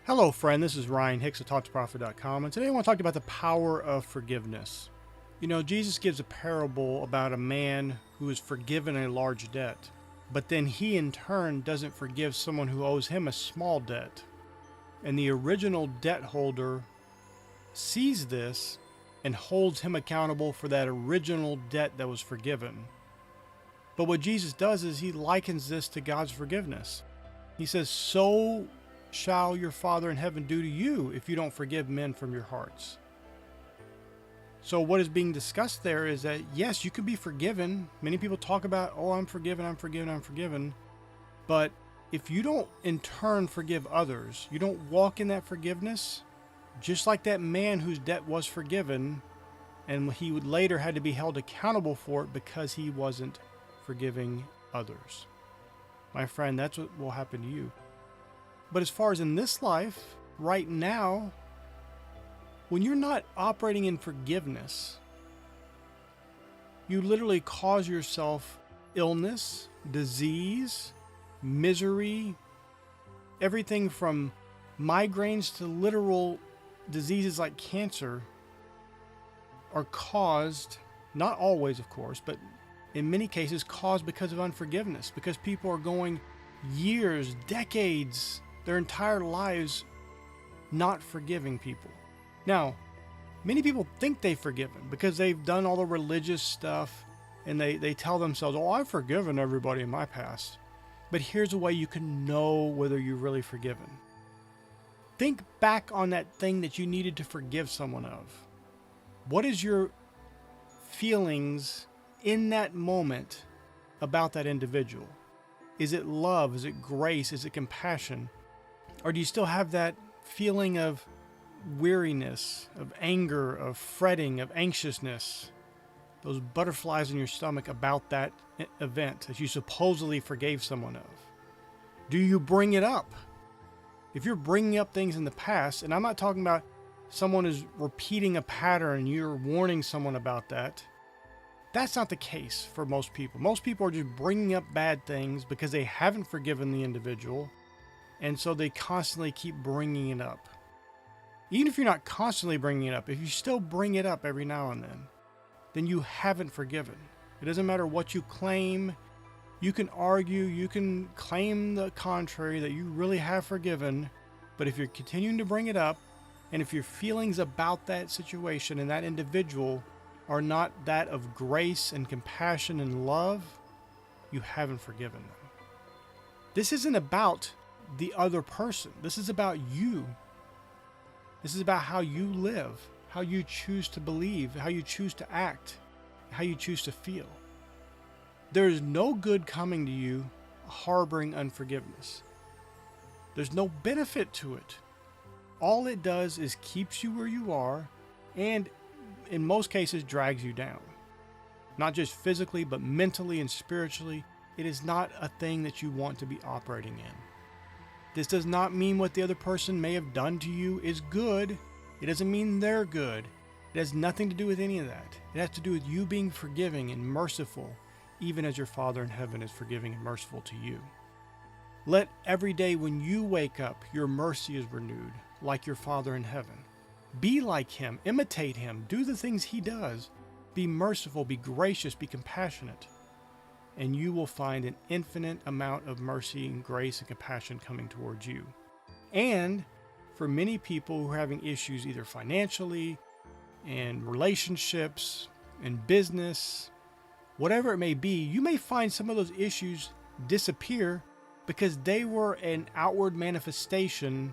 Hello, friend. This is Ryan Hicks of TalkToProfit.com, and today I want to talk about the power of forgiveness. You know, Jesus gives a parable about a man who is forgiven a large debt, but then he in turn doesn't forgive someone who owes him a small debt. And the original debt holder sees this and holds him accountable for that original debt that was forgiven. But what Jesus does is he likens this to God's forgiveness. He says, "So shall your Father in heaven do to you if you don't forgive men from your hearts." So what is being discussed there is that, yes, you can be forgiven. Many people talk about, oh, I'm forgiven, I'm forgiven, I'm forgiven. But if you don't in turn forgive others, you don't walk in that forgiveness, just like that man whose debt was forgiven, and he would later had to be held accountable for it because he wasn't forgiving others. My friend, that's what will happen to you. But as far as in this life, right now, when you're not operating in forgiveness, you literally cause yourself illness, disease, misery, everything from migraines to literal diseases like cancer are caused, not always of course, but in many cases caused because of unforgiveness, because people are going years, decades, their entire lives not forgiving people. Now, many people think they've forgiven because they've done all the religious stuff and they tell themselves, oh, I've forgiven everybody in my past. But here's a way you can know whether you're really forgiven. Think back on that thing that you needed to forgive someone of. What is your feelings in that moment about that individual? Is it love? Is it grace? Is it compassion? Or do you still have that feeling of weariness, of anger, of fretting, of anxiousness, those butterflies in your stomach about that event that you supposedly forgave someone of? Do you bring it up? If you're bringing up things in the past, and I'm not talking about someone is repeating a pattern and you're warning someone about that, that's not the case for most people. Most people are just bringing up bad things because they haven't forgiven the individual, and so they constantly keep bringing it up. Even if you're not constantly bringing it up, if you still bring it up every now and then you haven't forgiven. It doesn't matter what you claim. You can argue, you can claim the contrary, that you really have forgiven, but if you're continuing to bring it up, and if your feelings about that situation and that individual are not that of grace and compassion and love, you haven't forgiven them. This isn't about the other person. This is about you. This is about how you live, how you choose to believe, how you choose to act, how you choose to feel. There is no good coming to you harboring unforgiveness. There's no benefit to it. All it does is keeps you where you are, and in most cases drags you down. Not just physically, but mentally and spiritually. It is not a thing that you want to be operating in. This does not mean what the other person may have done to you is good. It doesn't mean they're good. It has nothing to do with any of that. It has to do with you being forgiving and merciful, even as your Father in heaven is forgiving and merciful to you. Let every day when you wake up, your mercy is renewed, like your Father in heaven. Be like him, imitate him, do the things he does. Be merciful, be gracious, be compassionate. And you will find an infinite amount of mercy and grace and compassion coming towards you. And for many people who are having issues either financially, and relationships, and business, whatever it may be, you may find some of those issues disappear because they were an outward manifestation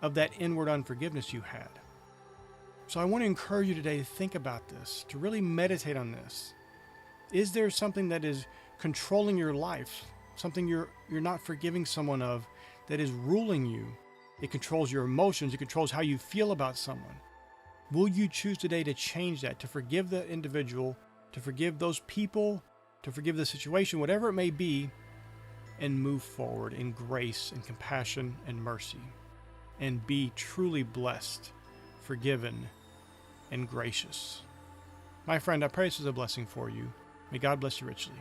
of that inward unforgiveness you had. So I want to encourage you today to think about this, to really meditate on this. Is there something that is controlling your life, something you're not forgiving someone of, that is ruling you? It controls your emotions. It controls how you feel about someone. Will you choose today to change that, to forgive the individual, to forgive those people, to forgive the situation, whatever it may be, and move forward in grace and compassion and mercy, and be truly blessed, forgiven, and gracious? My friend, I pray this is a blessing for you. May God bless you richly.